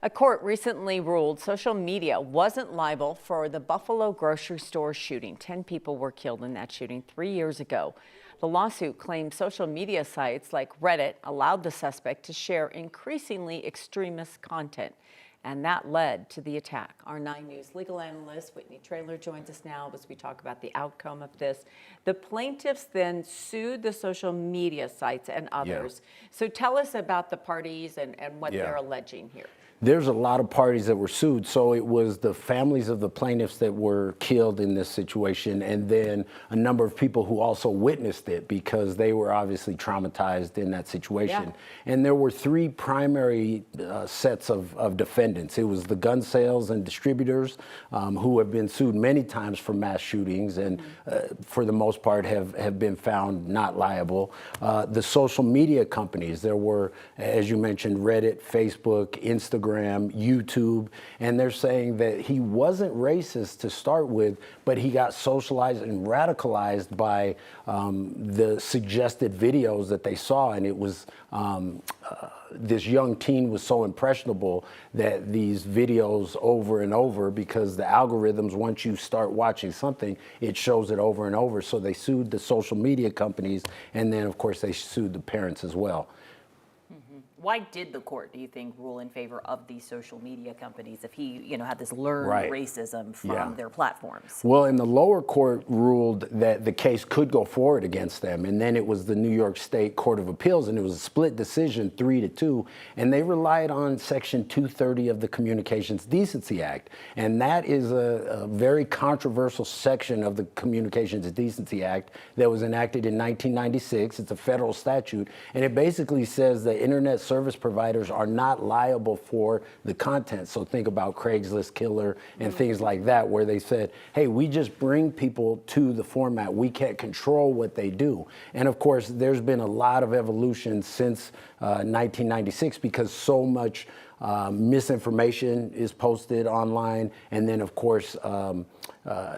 A court recently ruled social media wasn't liable for the Buffalo grocery store shooting. 10 people were killed in that shooting 3 years ago. The lawsuit claimed social media sites like Reddit allowed the suspect to share increasingly extremist content, and that led to the attack. Our 9 News legal analyst, Whitney Traylor, joins us now as we talk about the outcome of this. The plaintiffs then sued the social media sites and others. So tell us about the parties and what they're alleging here. There's a lot of parties that were sued. So it was the families of the plaintiffs that were killed in this situation, and then a number of people who also witnessed it because they were obviously traumatized in that situation. And there were 3 primary sets of defendants. It was the gun sales and distributors who have been sued many times for mass shootings and for the most part have been found not liable. The social media companies, there were, as you mentioned, Reddit, Facebook, Instagram, YouTube, and they're saying that he wasn't racist to start with, but he got socialized and radicalized by the suggested videos that they saw, and it was this young teen was so impressionable that these videos over and over, because the algorithms, once you start watching something, it shows it over and over. So they sued the social media companies, and then of course they sued the parents as well. Why did the court, do you think, rule in favor of these social media companies if he, had this learned racism from their platforms? Well, in the lower court ruled that the case could go forward against them, and then it was the New York State Court of Appeals, and it was a split decision, 3-2, and they relied on Section 230 of the Communications Decency Act, and that is a very controversial section of the Communications Decency Act that was enacted in 1996. It's a federal statute, and it basically says that internet service providers are not liable for the content. So think about Craigslist Killer and things like that, where they said, hey, we just bring people to the format. We can't control what they do. And of course, there's been a lot of evolution since 1996 because so much misinformation is posted online. And then of course,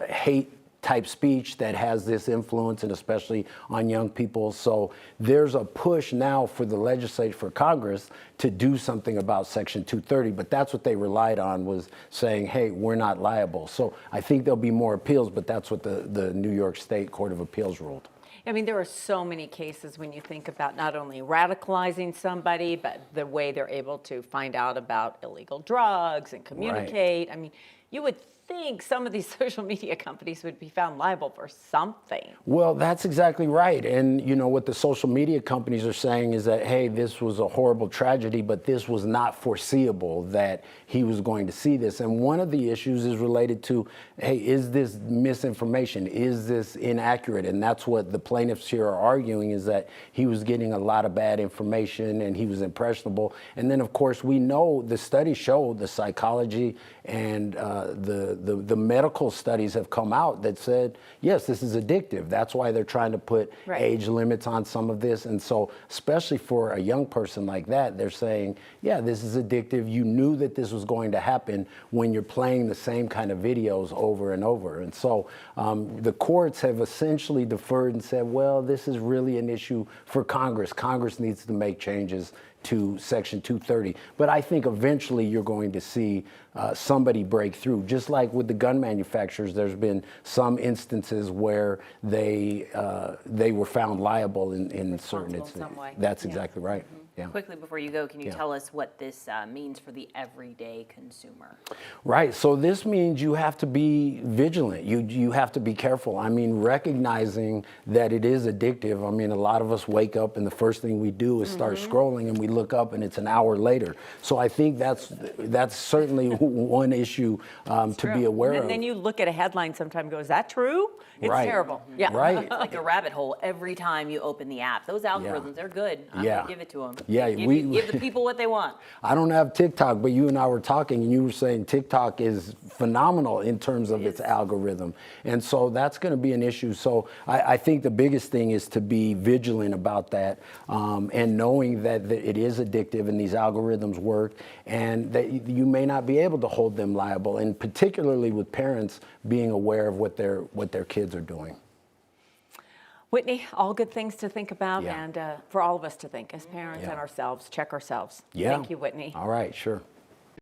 hate type speech that has this influence, and especially on young people. So there's a push now for the legislature, for Congress, to do something about Section 230, but that's what they relied on, was saying, hey, we're not liable. So I think there'll be more appeals, but that's what the New York State Court of Appeals ruled. I mean, there are so many cases when you think about not only radicalizing somebody, but the way they're able to find out about illegal drugs and communicate. I mean, you would think some of these social media companies would be found liable for something. Well, that's exactly right. And what the social media companies are saying is that, hey, this was a horrible tragedy, but this was not foreseeable that he was going to see this. And one of the issues is related to, hey, is this misinformation? Is this inaccurate? And that's what the plaintiffs here are arguing, is that he was getting a lot of bad information and he was impressionable. And then, of course, we know the studies show, the psychology and the medical studies have come out that said, yes, this is addictive. That's why they're trying to put age limits on some of this. And so, especially for a young person like that, they're saying, yeah, this is addictive. You knew that this was going to happen when you're playing the same kind of videos over and over. And so the courts have essentially deferred and said, well, this is really an issue for Congress. Congress needs to make changes to Section 230. But I think eventually you're going to see somebody break through. Just like with the gun manufacturers, there's been some instances where they were found liable in certain instances. That's exactly right. Quickly before you go, can you tell us what this means for the everyday consumer? Right. So this means you have to be vigilant. You have to be careful. I mean, recognizing that it is addictive. I mean, a lot of us wake up and the first thing we do is start scrolling, and we look up and it's an hour later. So I think that's certainly one issue to be aware of. And then you look at a headline sometime and go, is that true? It's terrible. Yeah. Right. It's like a rabbit hole every time you open the app. Those algorithms, they're good. I'm going to give it to them. Yeah, give the people what they want. I don't have TikTok, but you and I were talking, and you were saying TikTok is phenomenal in terms of its algorithm. And so that's going to be an issue. So I think the biggest thing is to be vigilant about that, and knowing that it is addictive and these algorithms work, and that you may not be able to hold them liable, and particularly with parents being aware of what their kids are doing. Whitney, all good things to think about, and for all of us to think as parents and ourselves, check ourselves. Yeah. Thank you, Whitney. All right, sure.